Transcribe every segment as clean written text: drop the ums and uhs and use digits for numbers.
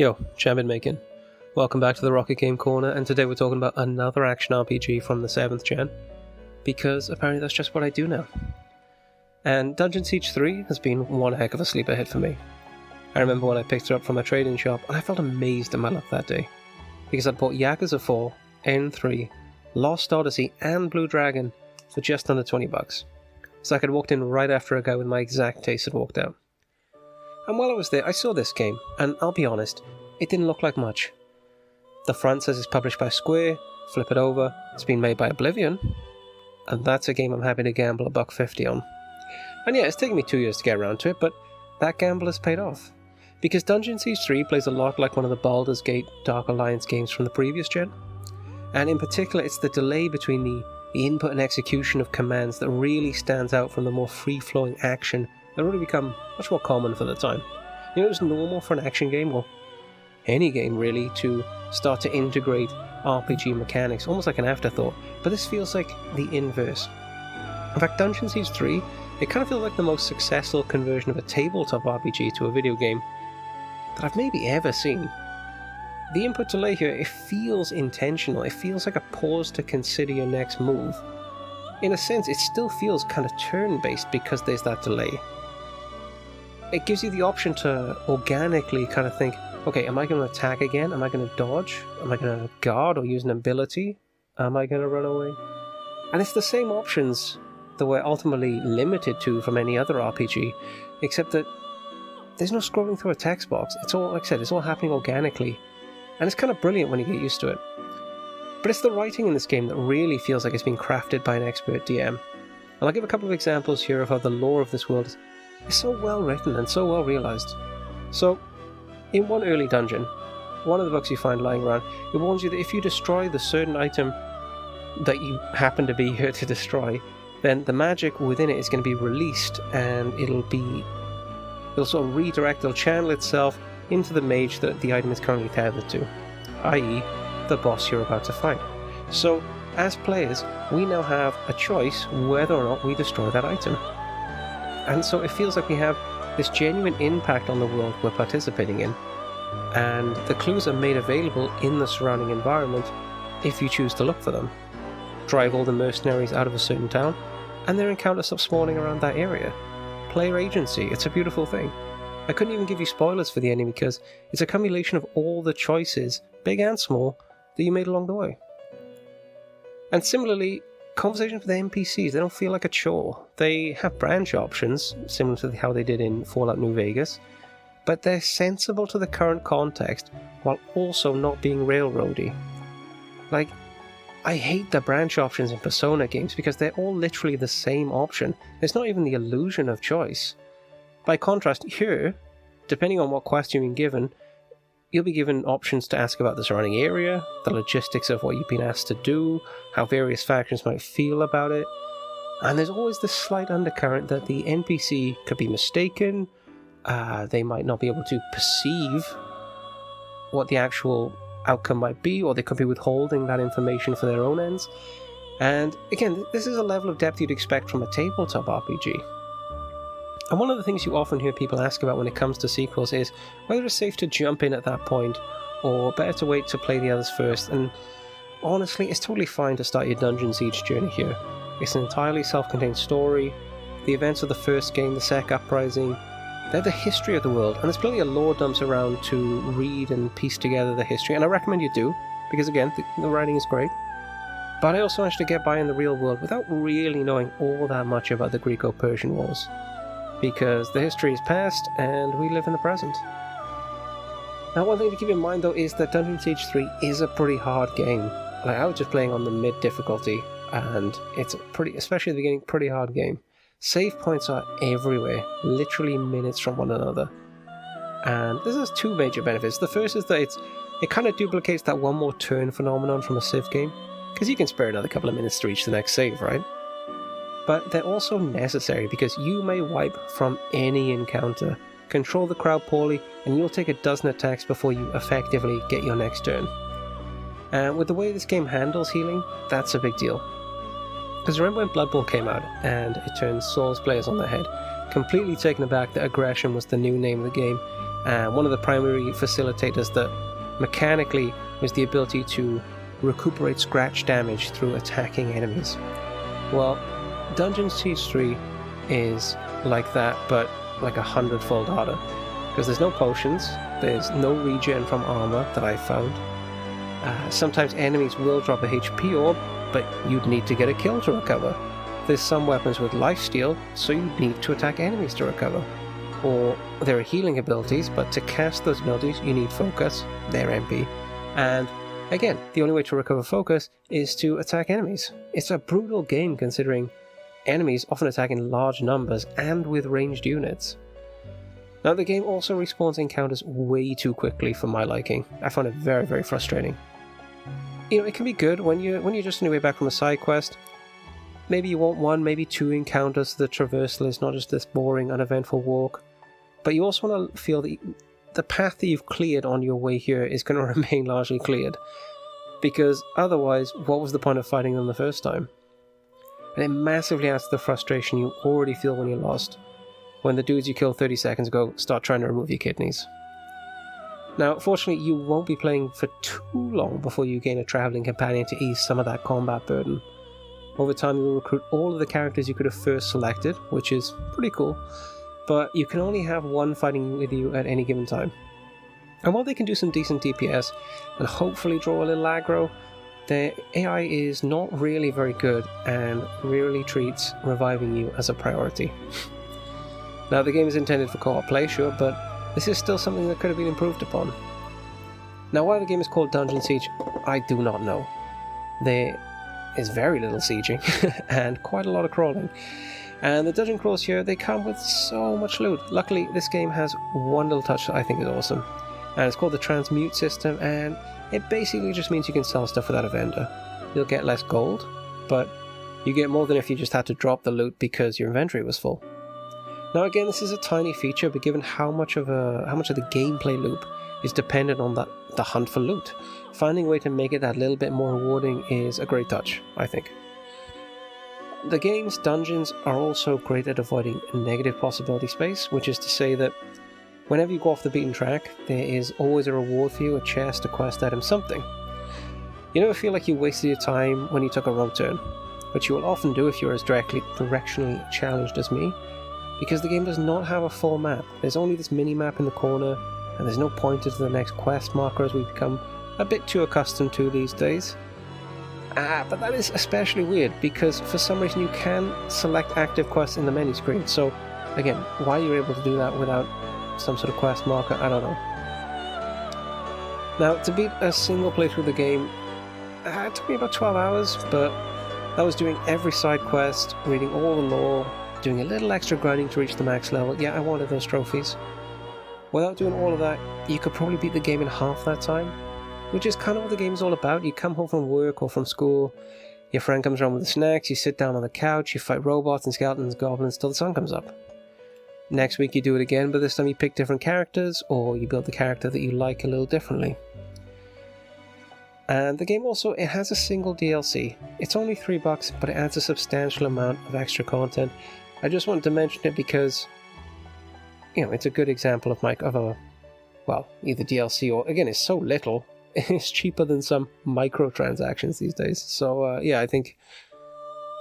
Yo, champion making. Welcome back to the Rocket Game Corner, and today we're talking about another action RPG from the 7th gen, because apparently that's just what I do now. And Dungeon Siege 3 has been one heck of a sleeper hit for me. I remember when I picked it up from a trading shop, and I felt amazed at my luck that day, because I'd bought Yakuza 4, N3, Lost Odyssey, and Blue Dragon for just under $20. So I could walked in right after a guy with my exact taste had walked out. And while I was there, I saw this game, and I'll be honest, it didn't look like much. The front says it's published by Square, flip it over, it's been made by Oblivion, and that's a game I'm happy to gamble $1.50 on. And yeah, it's taken me 2 years to get around to it, but that gamble has paid off. Because Dungeon Siege 3 plays a lot like one of the Baldur's Gate Dark Alliance games from the previous gen. And in particular, it's the delay between the input and execution of commands that really stands out from the more free-flowing action that really become much more common for the time. You know, it was normal for an action game, or any game really, to start to integrate RPG mechanics, almost like an afterthought, but this feels like the inverse. In fact, Dungeon Siege 3, it kind of feels like the most successful conversion of a tabletop RPG to a video game that I've maybe ever seen. The input delay here, it feels intentional, it feels like a pause to consider your next move. In a sense, it still feels kind of turn-based because there's that delay. It gives you the option to organically kind of think, okay, am I going to attack again? Am I going to dodge? Am I going to guard or use an ability? Am I going to run away? And it's the same options that we're ultimately limited to from any other RPG, except that there's no scrolling through a text box. It's all, like I said, it's all happening organically. And it's kind of brilliant when you get used to it. But it's the writing in this game that really feels like it's been crafted by an expert DM. And I'll give a couple of examples here of how the lore of this world is so well written and so well realized. So, in one early dungeon, one of the books you find lying around, it warns you that if you destroy the certain item that you happen to be here to destroy, then the magic within it is going to be released, and it'll sort of redirect, it'll channel itself into the mage that the item is currently tethered to, i.e. the boss you're about to fight. So, as players, we now have a choice whether or not we destroy that item. And so it feels like we have this genuine impact on the world we're participating in, and the clues are made available in the surrounding environment if you choose to look for them. Drive all the mercenaries out of a certain town, and their encounters stop spawning around that area. Player agency, it's a beautiful thing. I couldn't even give you spoilers for the ending because it's a combination of all the choices, big and small, that you made along the way. And similarly, conversations with NPCs, they don't feel like a chore. They have branch options, similar to how they did in Fallout New Vegas, but they're sensible to the current context while also not being railroady. Like, I hate the branch options in Persona games because they're all literally the same option. There's not even the illusion of choice. By contrast, here, depending on what quest you've been given, you'll be given options to ask about the surrounding area, the logistics of what you've been asked to do, how various factions might feel about it, and there's always this slight undercurrent that the NPC could be mistaken, they might not be able to perceive what the actual outcome might be, or they could be withholding that information for their own ends. And again, this is a level of depth you'd expect from a tabletop RPG. And one of the things you often hear people ask about when it comes to sequels is whether it's safe to jump in at that point, or better to wait to play the others first. And honestly, it's totally fine to start your Dungeon Siege journey here. It's an entirely self-contained story. The events of the first game, the Sec Uprising, they're the history of the world, and there's plenty of lore dumps around to read and piece together the history, and I recommend you do, because again, the writing is great. But I also managed to get by in the real world without really knowing all that much about the Greco-Persian Wars, because the history is past and we live in the present. Now, one thing to keep in mind though is that Dungeon Siege 3 is a pretty hard game. Like, I was just playing on the mid difficulty, and it's a pretty, especially at the beginning, pretty hard game. Save points are everywhere, literally minutes from one another. And this has two major benefits. The first is that it kind of duplicates that one more turn phenomenon from a Civ game, because you can spare another couple of minutes to reach the next save, right? But they're also necessary because you may wipe from any encounter, control the crowd poorly, and you'll take a dozen attacks before you effectively get your next turn. And with the way this game handles healing, that's a big deal. Because remember when Blood Bowl came out and it turned Souls players on their head, completely taken aback that aggression was the new name of the game, One of the primary facilitators that mechanically was the ability to recuperate scratch damage through attacking enemies. Well, Dungeon Siege 3 is like that, but like 100-fold harder. Because there's no potions, there's no regen from armor that I've found. Sometimes enemies will drop a HP orb, but you'd need to get a kill to recover. There's some weapons with lifesteal, so you need to attack enemies to recover. Or there are healing abilities, but to cast those abilities you need focus, they're MP. And again, the only way to recover focus is to attack enemies. It's a brutal game considering enemies often attack in large numbers and with ranged units. Now the game also respawns encounters way too quickly for my liking. I found it very, very frustrating. You know, it can be good when you're just on your way back from a side quest. Maybe you want one, maybe two encounters so the traversal is not just this boring, uneventful walk. But you also want to feel that the path that you've cleared on your way here is going to remain largely cleared. Because otherwise, what was the point of fighting them the first time? And it massively adds to the frustration you already feel when you're lost, when the dudes you killed 30 seconds ago start trying to remove your kidneys. Now, fortunately, you won't be playing for too long before you gain a travelling companion to ease some of that combat burden. Over time, you will recruit all of the characters you could have first selected, which is pretty cool, but you can only have one fighting with you at any given time. And while they can do some decent DPS and hopefully draw a little aggro, their AI is not really very good and rarely treats reviving you as a priority. Now, the game is intended for co-op play, sure, but this is still something that could have been improved upon. Now, why the game is called Dungeon Siege, I do not know. There is very little sieging and quite a lot of crawling. And the dungeon crawls here, they come with so much loot. Luckily, this game has one little touch that I think is awesome. And it's called the transmute system, and it basically just means you can sell stuff without a vendor. You'll get less gold, but you get more than if you just had to drop the loot because your inventory was full. Now again, this is a tiny feature, but given how much of the gameplay loop is dependent on the hunt for loot, finding a way to make it that little bit more rewarding is a great touch, I think. The game's dungeons are also great at avoiding negative possibility space, which is to say that whenever you go off the beaten track, there is always a reward for you, a chest, a quest item, something. You never feel like you wasted your time when you took a wrong turn, which you will often do if you're as directionally challenged as me, because the game does not have a full map. There's only this mini-map in the corner, and there's no pointer to the next quest marker, as we've become a bit too accustomed to these days. But that is especially weird, because for some reason you can select active quests in the menu screen, so again, why you're able to do that without some sort of quest marker, I don't know. Now, to beat a single playthrough of the game, it took me about 12 hours, but that was doing every side quest, reading all the lore, doing a little extra grinding to reach the max level. Yeah, I wanted those trophies. Without doing all of that, you could probably beat the game in half that time, which is kind of what the game is all about. You come home from work or from school, your friend comes around with the snacks, you sit down on the couch, you fight robots and skeletons, goblins till the sun comes up. Next week you do it again, but this time you pick different characters, or you build the character that you like a little differently. And the game also, it has a single DLC. It's only $3, but it adds a substantial amount of extra content. I just wanted to mention it because, you know, it's a good example of either DLC or, again, it's so little, it's cheaper than some microtransactions these days. So, yeah, I think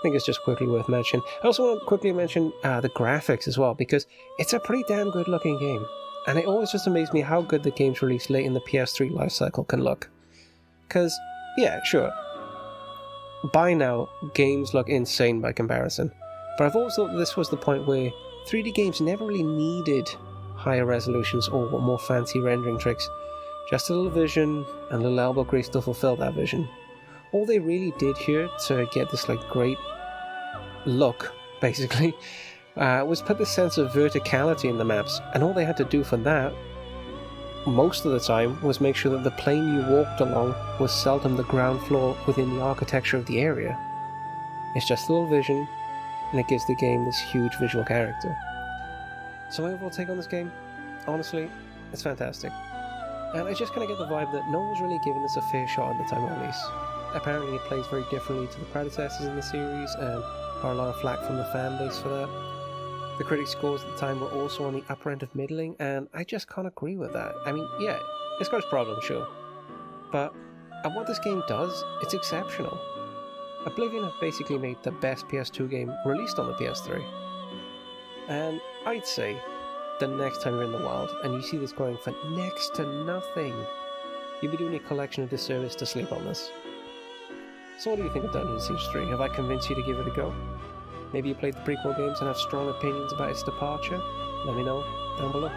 it's just quickly worth mentioning. I also want to quickly mention the graphics as well, because it's a pretty damn good looking game. And it always just amazes me how good the games released late in the PS3 lifecycle can look. Because, yeah, sure, by now, games look insane by comparison. But I've always thought this was the point where 3D games never really needed higher resolutions or more fancy rendering tricks. Just a little vision and a little elbow grease to fulfill that vision. All they really did here to get this great look, basically, was put this sense of verticality in the maps, and all they had to do for that, most of the time, was make sure that the plane you walked along was seldom the ground floor within the architecture of the area. It's just a little vision, and it gives the game this huge visual character. So my overall take on this game, honestly, it's fantastic. And I just kind of get the vibe that no one was really giving this a fair shot at the time of release. Apparently it plays very differently to the predecessors in the series, and got a lot of flack from the fan base for that. The critic scores at the time were also on the upper end of middling, and I just can't agree with that. I mean, yeah, it's got its problems, sure, but at what this game does, it's exceptional. Oblivion have basically made the best PS2 game released on the PS3. And I'd say, the next time you're in the wild and you see this going for next to nothing, you'd be doing a collection of disservice to sleep on this. So what do you think of Dungeon Siege 3? Have I convinced you to give it a go? Maybe you played the prequel games and have strong opinions about its departure? Let me know down below.